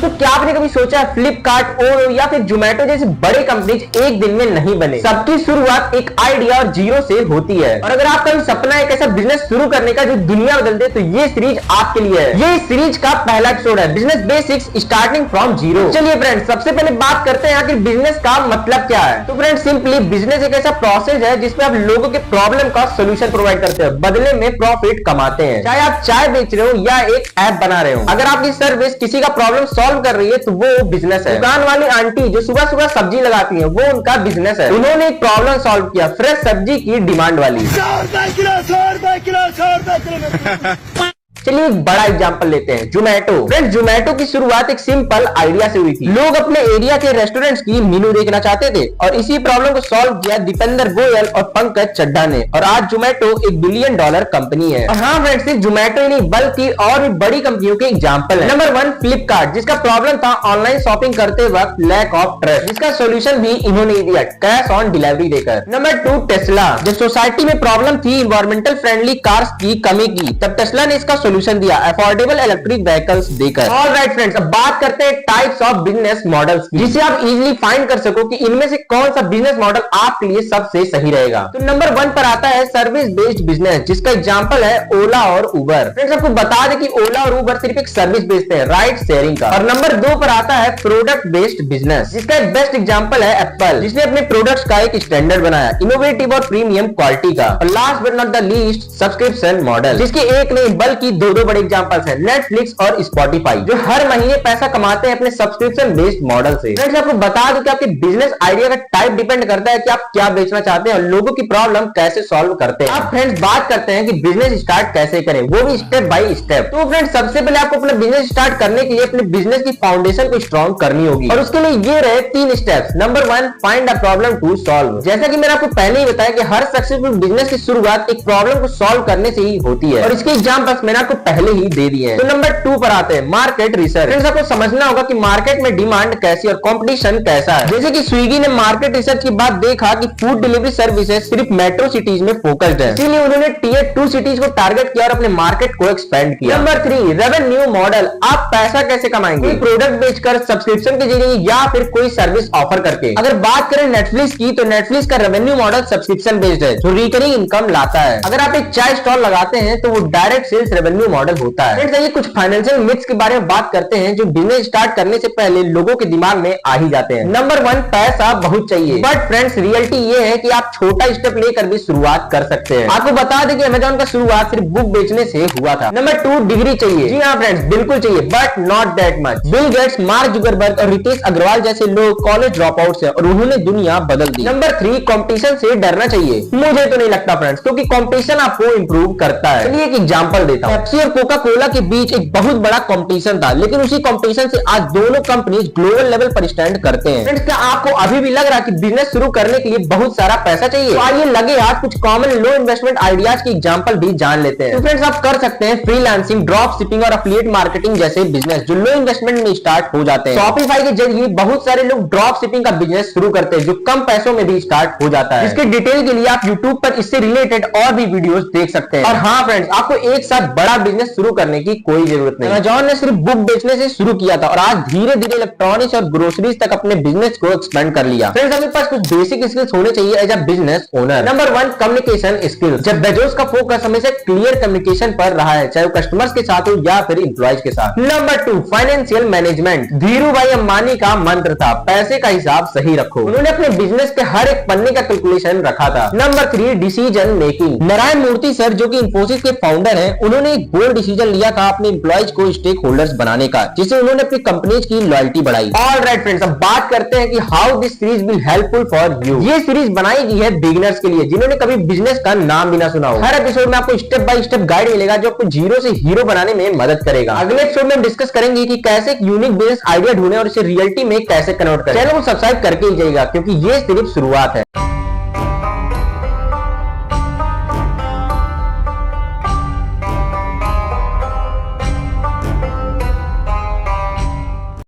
दोस्तों क्या आपने कभी सोचा है फ्लिपकार्ट, ओयो या फिर जोमेटो जैसी बड़ी कंपनीज एक दिन में नहीं बने। सबकी शुरुआत एक आइडिया और जीरो से होती है। और अगर आपका भी सपना है एक ऐसा बिजनेस शुरू करने का जो दुनिया बदल दे, तो ये सीरीज आपके लिए है। ये सीरीज का पहला एपिसोड है, business basics starting from zero. चलिए फ्रेंड्स, सबसे पहले बात करते हैं आखिर बिजनेस का मतलब क्या है। तो फ्रेंड्स सिंपली बिजनेस एक ऐसा प्रोसेस है जिसमें आप लोगों के प्रॉब्लम का सोल्यूशन प्रोवाइड करते हैं, बदले में प्रॉफिट कमाते हैं। चाहे आप चाय बेच रहे हो या एक ऐप बना रहे हो, अगर आपकी सर्विस किसी का प्रॉब्लम सॉल्व कर रही है तो वो बिजनेस है। दुकान वाली आंटी जो सुबह सुबह सब्जी लगाती है, वो उनका बिजनेस है। उन्होंने एक प्रॉब्लम सॉल्व किया, फ्रेश सब्जी की डिमांड वाली। 100 रुपए किलो। चलिए एक बड़ा एग्जांपल लेते हैं, जोमेटो। फ्रेंड्स जोमेटो की शुरुआत एक सिंपल आइडिया से हुई थी। लोग अपने एरिया के रेस्टोरेंट्स की मेनू देखना चाहते थे और इसी प्रॉब्लम को सॉल्व किया दीपेंद्र गोयल और पंकज चड्ढा ने। और आज जोमेटो एक $1 बिलियन कंपनी है। और हाँ फ्रेंड्स, सिर्फ जोमेटो ही नहीं बल्कि और भी बड़ी कंपनियों के एग्जाम्पल है। नंबर 1 फ्लिपकार्ट, जिसका प्रॉब्लम था ऑनलाइन शॉपिंग करते वक्त लैक ऑफ ट्रस्ट, जिसका सोल्यूशन भी इन्होंने दिया कैश ऑन डिलीवरी देकर। नंबर 2 टेस्ला, जब सोसाइटी में प्रॉब्लम थी इन्वायरमेंटल फ्रेंडली कार्स की कमी की, तब टेस्ला ने इसका सोल्यूशन दिया अफोर्डेबल इलेक्ट्रिक व्हीकल्स देकर। ऑलराइट फ्रेंड्स, अब बात करते हैं टाइप्स ऑफ बिजनेस मॉडल्स की, जिसे आप इजीली फाइंड कर सको कि इनमें से कौन सा बिजनेस मॉडल आपके लिए सबसे सही रहेगा। तो नंबर 1 पर आता है सर्विस बेस्ड बिजनेस, जिसका एग्जांपल है ओला और उबर। फ्रेंड्स आपको बता दें कि ओला और उबर सिर्फ एक सर्विस बेचते हैं, राइड शेयरिंग का। और नंबर 2 पर आता है प्रोडक्ट बेस्ड बिजनेस, जिसका एक बेस्ट एग्जांपल है एप्पल, जिसने अपने प्रोडक्ट्स का एक स्टैंडर्ड बनाया, इनोवेटिव और प्रीमियम क्वालिटी का। और last but not the least subscription model, जिसके एक नहीं बल्कि दो बड़े एग्जांपल्स हैं, नेटफ्लिक्स और स्पॉटिफाई, जो हर महीने पैसा कमाते हैं अपने सब्सक्रिप्शन बेस्ड मॉडल से। फ्रेंड्स आपको बता दूं कि आपके बिजनेस आइडिया का टाइप डिपेंड करता है कि आप क्या बेचना चाहते हैं और लोगों की प्रॉब्लम कैसे सॉल्व करते हैं। अब फ्रेंड्स बात करते हैं कि बिजनेस स्टार्ट कैसे करें, वो भी स्टेप बाय स्टेप। तो फ्रेंड्स सबसे पहले आपको अपना बिजनेस स्टार्ट करने के लिए अपने बिजनेस की फाउंडेशन को स्ट्रॉन्ग करनी होगी और उसके लिए ये रहे 3 steps. Number 1 find a problem to solve. जैसा कि मैंने आपको पहले ही बताया कि हर सक्सेसफुल बिजनेस की शुरुआत एक प्रॉब्लम को सॉल्व करने से ही होती है और इसके एग्जांपल्स मैंने आपको पहले ही दे दिए हैं। तो नंबर 2 पर आते हैं मार्केट रिसर्च। फ्रेंड्स आपको समझना होगा कि मार्केट में डिमांड कैसी और कंपटीशन कैसा है। जैसे कि स्विगी ने मार्केट रिसर्च के बाद देखा कि फूड डिलीवरी सर्विसेज सिर्फ मेट्रो सिटीज में फोकस्ड है, इसीलिए उन्होंने टियर 2 सिटीज को टारगेट किया और अपने मार्केट को एक्सपेंड किया। Number 3 revenue model. आप पैसा कैसे कमाएंगे, कोई प्रोडक्ट बेचकर, सब्सक्रिप्शन के जरिए या फिर कोई सर्विस ऑफर करके। अगर बात करें नेटफ्लिक्स की, तो नेटफ्लिक्स का रेवेन्यू मॉडल सब्सक्रिप्शन बेस्ड है जो रिकरिंग इनकम लाता है। अगर आप एक चाय स्टॉल लगाते हैं तो वो डायरेक्ट सेल्स रेवेन्यू मॉडल होता है। फ्रेंड्स ये कुछ फाइनेंशियल मिथ्स के बारे में बात करते हैं जो बिजनेस स्टार्ट करने से पहले लोगों के दिमाग में आ ही जाते हैं। नंबर 1 पैसा बहुत चाहिए, बट फ्रेंड्स रियलिटी ये है कि आप छोटा स्टेप लेकर भी शुरुआत कर सकते हैं। आपको बता दें कि अमेज़न का शुरुआत सिर्फ बुक बेचने से हुआ था। नंबर 2 डिग्री चाहिए। जी हाँ फ्रेंड्स, बिल्कुल चाहिए, but not that much. Bill Gates, mark Zuckerberg और रितेश अग्रवाल जैसे लोग कॉलेज ड्रॉप आउट है और उन्होंने दुनिया बदल दी। नंबर 3 कंपटीशन से डरना चाहिए। मुझे तो नहीं लगता फ्रेंड्स, क्योंकि कंपटीशन आपको इंप्रूव करता है। चलिए एक एग्जांपल देता हूं, पेप्सी और कोका कोला के बीच एक बहुत बड़ा कंपटीशन था, लेकिन उसी कंपटीशन से आज दोनों कंपनीज ग्लोबल लेवल पर स्टैंड करते हैं। फ्रेंड्स क्या आपको अभी भी लग रहा है कि बिजनेस शुरू करने के लिए बहुत सारा पैसा चाहिए? तो आइए लगे आज कुछ कॉमन लो इन्वेस्टमेंट आइडियाज की एग्जांपल भी जान लेते हैं। तो फ्रेंड्स आप कर सकते हैं फ्रीलांसिंग, ड्रॉप शिपिंग और एफिलिएट मार्केटिंग जैसे बिजनेस जो लो इन्वेस्टमेंट में स्टार्ट हो जाते हैं। शॉपिफाई के जरिए बहुत सारे लोग ड्रॉप शिपिंग का बिजनेस शुरू करते हैं जो कम पैसों में भी स्टार्ट हो जाता है। इसके डिटेल के लिए आप यूट्यूब पर इससे रिलेटेड और भी वीडियोस देख सकते हैं। और हाँ फ्रेंड्स, आपको एक साथ बड़ा बिजनेस शुरू करने की कोई जरूरत नहीं। अमेज़न ने सिर्फ बुक बेचने से शुरू किया था और आज धीरे धीरे इलेक्ट्रॉनिक्स और ग्रोसरीज तक अपने बिजनेस को एक्सपेंड कर लिया। फ्रेंड्स आपके पास कुछ बेसिक स्किल्स होने चाहिए as a business owner. Number 1 communication skills. जब बेजोस का फोकस हमेशा क्लियर कम्युनिकेशन पर रहा है, चाहे वो कस्टमर्स के साथ हो या फिर एम्प्लॉइज के साथ। Number 2 financial management. धीरू भाई अंबानी का मंत्र था पैसे का हिसाब सही रखो। उन्होंने अपने बिजनेस के हर एक पन्ने का कैलकुलेशन रखा था। Number 3 decision making. Narayan Murthy sir जो कि इंफोसिस के फाउंडर हैं, उन्होंने एक बोल्ड डिसीजन लिया था अपने एम्प्लॉइज को स्टेक होल्डर्स बनाने का, जिससे उन्होंने अपनी कंपनीज की लॉयल्टी बढ़ाई। ऑलराइट फ्रेंड्स, अब बात करते हैं कि how this series will helpful for you. ये सीरीज बनाई गई है बिगिनर्स के लिए जिन्होंने कभी बिजनेस का नाम भी ना सुना हो। हर एपिसोड में आपको स्टेप बाय स्टेप गाइड मिलेगा जो आपको जीरो से हीरो बनाने में मदद करेगा। अगले एपिसोड में हम डिस्कस करेंगे कि कैसे एक यूनिक बिजनेस आइडिया ढूंढे और इसे रियलिटी में कैसे कन्वर्ट करें। चैनल को सब्सक्राइब करके ही जाइएगा क्योंकि ये सिर्फ शुरुआत है।